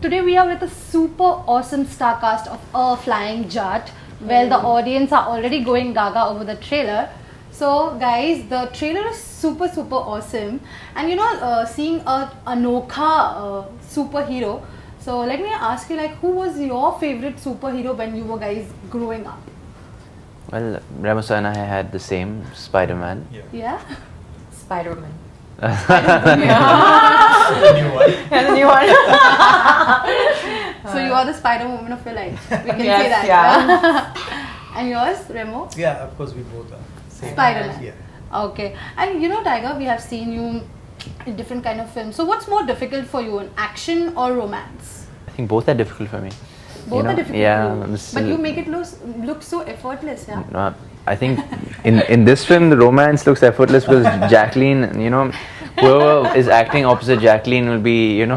Today we are with a super awesome star cast of A Flying Jat. Well, the audience are already going gaga over the trailer. So guys, the trailer is super awesome, and seeing a Anokha superhero. So let me ask you, like, who was your favorite superhero when you were guys growing up? Well, Ramosa and I had the same Spider-Man. Yeah? Spider-Man. The new one. Yeah, the new one. So you are the Spider-Woman of your life. We can Yes, say that. yeah. And yours, Remo? Yeah, of course we both are. Same. Spider-Man. Yeah. Okay. And Tiger, we have seen you in different kind of films. So what's more difficult for you, an action or romance? I think both are difficult for me. Both are difficult Yeah, for you. But you make it look so effortless, yeah? No, I think in this film the romance looks effortless because Jacqueline, whoever is acting opposite Jacqueline will be, No,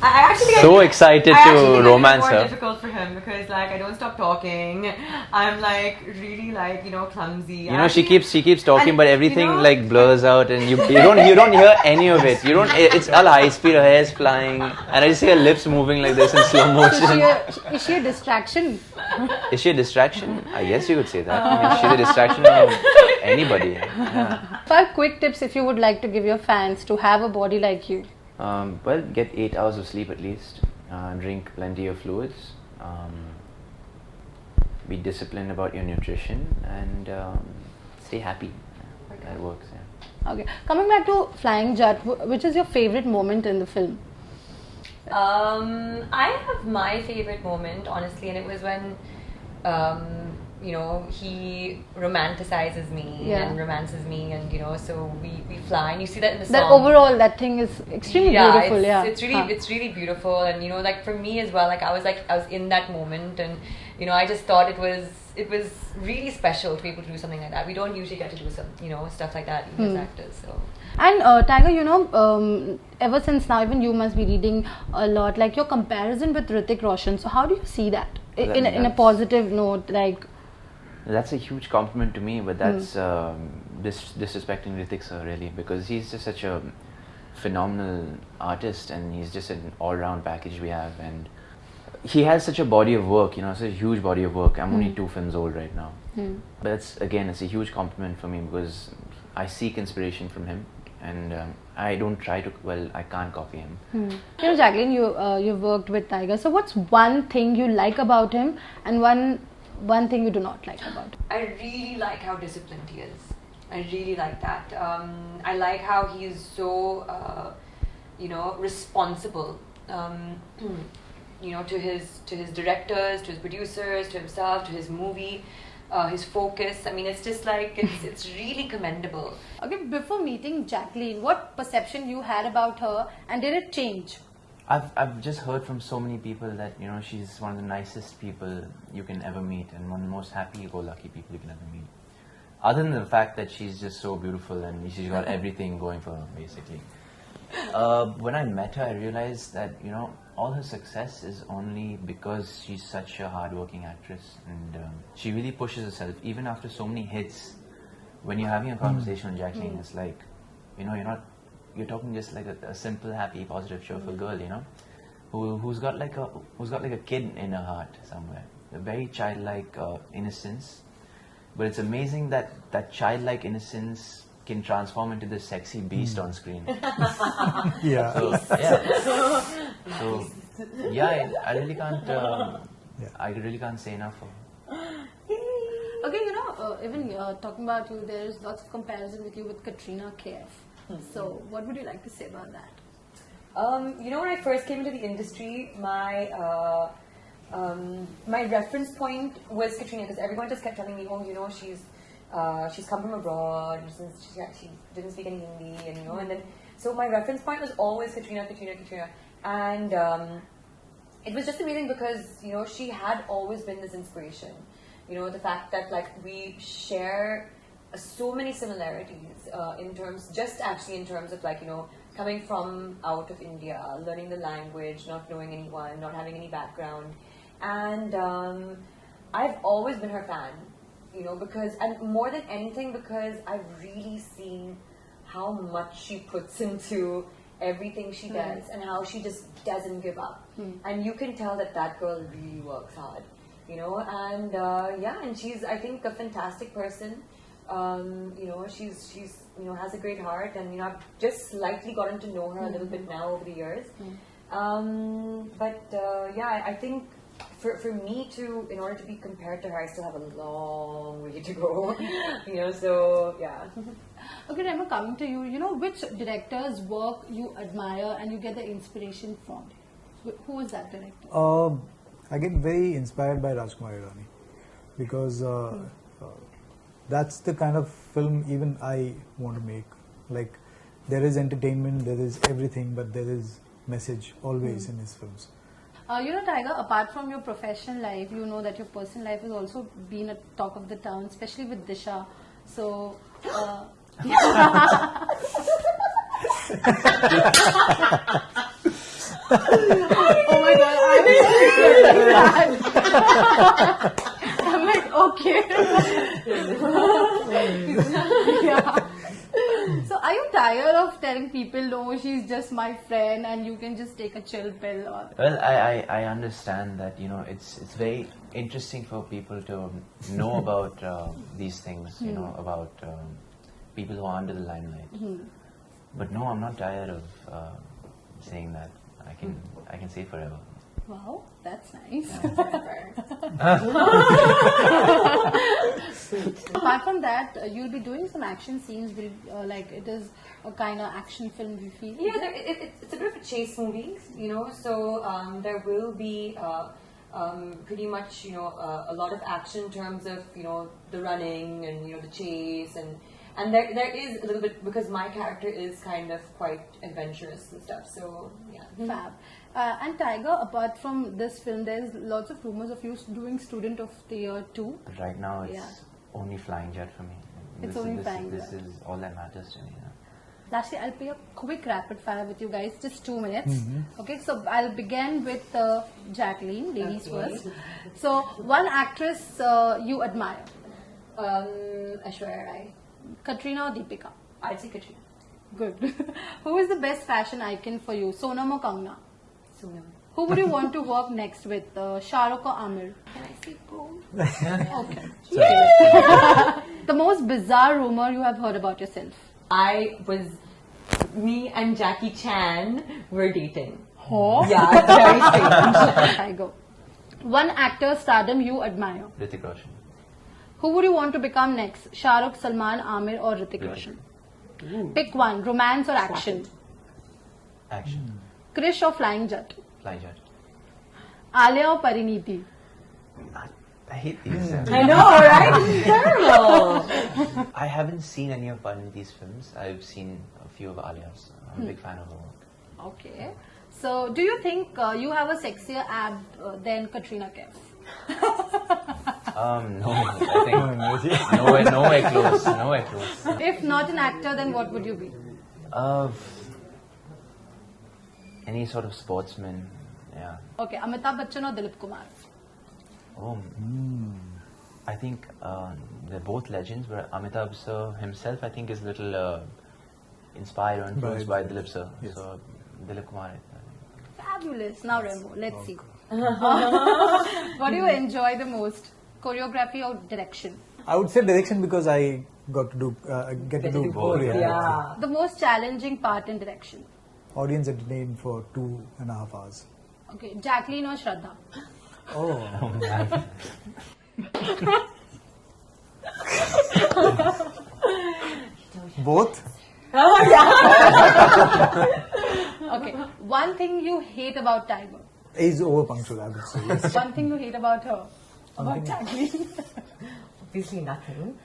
I actually so excited to romance more her. difficult for him because I don't stop talking. I'm really clumsy. She keeps talking, and, but everything blurs out, and you don't hear any of it. It's all high speed. Her hair's flying, and I just see her lips moving like this in slow motion. Is she a distraction? Is she a distraction? I guess you could say that. I mean, she's a distraction of anybody. Yeah. 5 quick tips if you would like to give your fans to have a body like you. Well, get 8 hours of sleep at least. Drink plenty of fluids. Be disciplined about your nutrition and stay happy. That works. Yeah. Okay. Coming back to Flying Jat, which is your favorite moment in the film? I have my favorite moment, honestly, and it was when, he romanticizes me and romances me, and so we fly, and you see that in the song. That overall, that thing is extremely beautiful. It's really beautiful, and for me as well, I was in that moment, and I just thought it was really special to be able to do something like that. We don't usually get to do some stuff like that even as actors. So. And Tiger, ever since now, even you must be reading a lot, like your comparison with Hrithik Roshan. So how do you see that in a positive note, like? That's a huge compliment to me, but that's disrespecting Hrithik sir really, because he's just such a phenomenal artist, and he's just an all-round package we have, and he has such a body of work, such a huge body of work. I'm only 2 films old right now, but it's a huge compliment for me because I seek inspiration from him, and I don't try to. Well, I can't copy him. Jacqueline, you've worked with Tiger. So what's one thing you like about him, and one thing you do not like about him? I really like how disciplined he is. I really like that. I like how he is so, responsible. To his directors, to his producers, to himself, to his movie, his focus. I mean, it's just it's really commendable. Okay, before meeting Jacqueline, what perception you had about her, and did it change? I've just heard from so many people that she's one of the nicest people you can ever meet, and one of the most happy-go-lucky people you can ever meet. Other than the fact that she's just so beautiful and she's got everything going for her, basically. When I met her, I realized that all her success is only because she's such a hard-working actress, and she really pushes herself even after so many hits. When you're having a conversation with Jacqueline, it's like you're talking just like a simple, happy, positive, cheerful girl, who's got like a kid in her heart somewhere, a very childlike innocence. But it's amazing that childlike innocence can transform into this sexy beast on screen. Yeah. So yeah, I really can't. I really can't say enough for her. Okay, even talking about you, there is lots of comparison with you with Katrina Kaif. So, what would you like to say about that? When I first came into the industry, my reference point was Katrina, because everyone just kept telling me, she's come from abroad, she didn't speak any Hindi, and then so my reference point was always Katrina, and it was just amazing because she had always been this inspiration. The fact that we share so many similarities in terms of coming from out of India, learning the language, not knowing anyone, not having any background, and I've always been her fan, because, and more than anything, because I've really seen how much she puts into everything she does and how she just doesn't give up. And you can tell that that girl really works hard, you know. And and she's, I think, a fantastic person. You know, she's you know, has a great heart, and you know, I've just slightly gotten to know her a little bit now over the years. I think for me to, in order to be compared to her, I still have a long way to go. You know, so yeah. Okay, Rema, coming to you, you know, which director's work you admire and you get the inspiration from? Who is that director? I get very inspired by Rajkumar Hirani because that's the kind of film even I want to make. Like, there is entertainment, there is everything, but there is message always in his films. You know, Tiger, apart from your professional life, you know that your personal life has also been a talk of the town, especially with Disha. So, oh my god, I'm like, okay. Yeah. So are you tired of telling people, no, she's just my friend and you can just take a chill pill? Or Well, I understand that, you know, it's very interesting for people to know about these things, you know, about people who are under the limelight. But no, I'm not tired of saying that. I can say forever. wow, that's nice. Apart from that, you'll be doing some action scenes. Like it is a kind of action film. We feel. Yeah, it's a bit of a chase movie, you know. So there will be pretty much, you know, a lot of action in terms of, you know, the running and, you know, the chase, and there is a little bit, because my character is kind of quite adventurous and stuff. So yeah. Fab. And Tiger, apart from this film, there's lots of rumors of you doing Student of the Year 2. But right now, it's Yeah. only Flying Jet for me. It's only Flying This Jet. is all that matters to me. You know? Lastly, I'll play a quick rapid fire with you guys, just 2 minutes. Okay, so I'll begin with Jacqueline, ladies first. So, one actress you admire, Aishwarya Rai. Katrina or Deepika? I'd say Katrina. Good. Who is the best fashion icon for you, Sonam or Kangna? Sonam. Who would you want to work next with, Shah Rukh or Amir? Can I say both? Okay. The most bizarre rumor you have heard about yourself? Me and Jackie Chan were dating. Oh. Yeah, it's very strange. I go. One actor stardom you admire. Hrithik Roshan. Who would you want to become next? Shah Rukh, Salman, Amir or Hrithik Roshan? Pick one, romance or action? Action. Krish or Flying Jet? Flying Jet. Alia or Parineeti? I hate these. I know, right? It's terrible. I haven't seen any of Pariniti's films. I've seen a few of Alia's. I'm a big fan of her work. Okay. So, do you think you have a sexier ab than Katrina Kaif? No, I think nowhere close. Nowhere close. If not an actor, then what would you be? Any sort of sportsman. Yeah. Okay, Amitabh Bachchan or Dilip Kumar? Oh, I think they're both legends, but Amitabh sir himself, I think, is a little inspired or influenced by Dilip sir. Yes. So, Dilip Kumar. Fabulous. Now, Remo, let's see. What do you enjoy the most? Choreography or direction? I would say direction because I got to do get to do both. Yeah. The most challenging part in direction? Audience entertained for 2.5 hours. Okay, Jacqueline or Shraddha? Oh, man. both? Okay, one thing you hate about Tiger. Is over punctual, I would say. Yes. One thing you hate about her. About Jacqueline. Obviously nothing.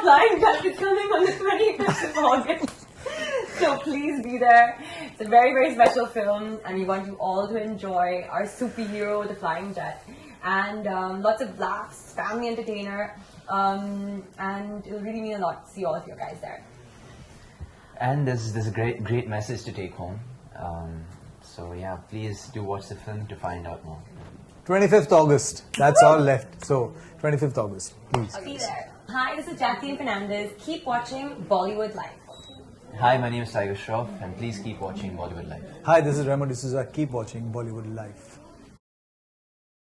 Flying Jet is coming on the 25th of August. So please be there. It's a very, very special film, and we want you all to enjoy our superhero, the Flying Jet. And lots of laughs, family entertainer, and it'll really mean a lot to see all of you guys there. And there's a great message to take home. So yeah, please do watch the film to find out more. 25th August. That's all left. So, 25th August. Please. Be there. Hi, this is Jacqueline Fernandez. Keep watching Bollywood Live. Hi, my name is Tiger Shroff, and please keep watching Bollywood Live. Hi, this is Remo D'Souza. Keep watching Bollywood Live.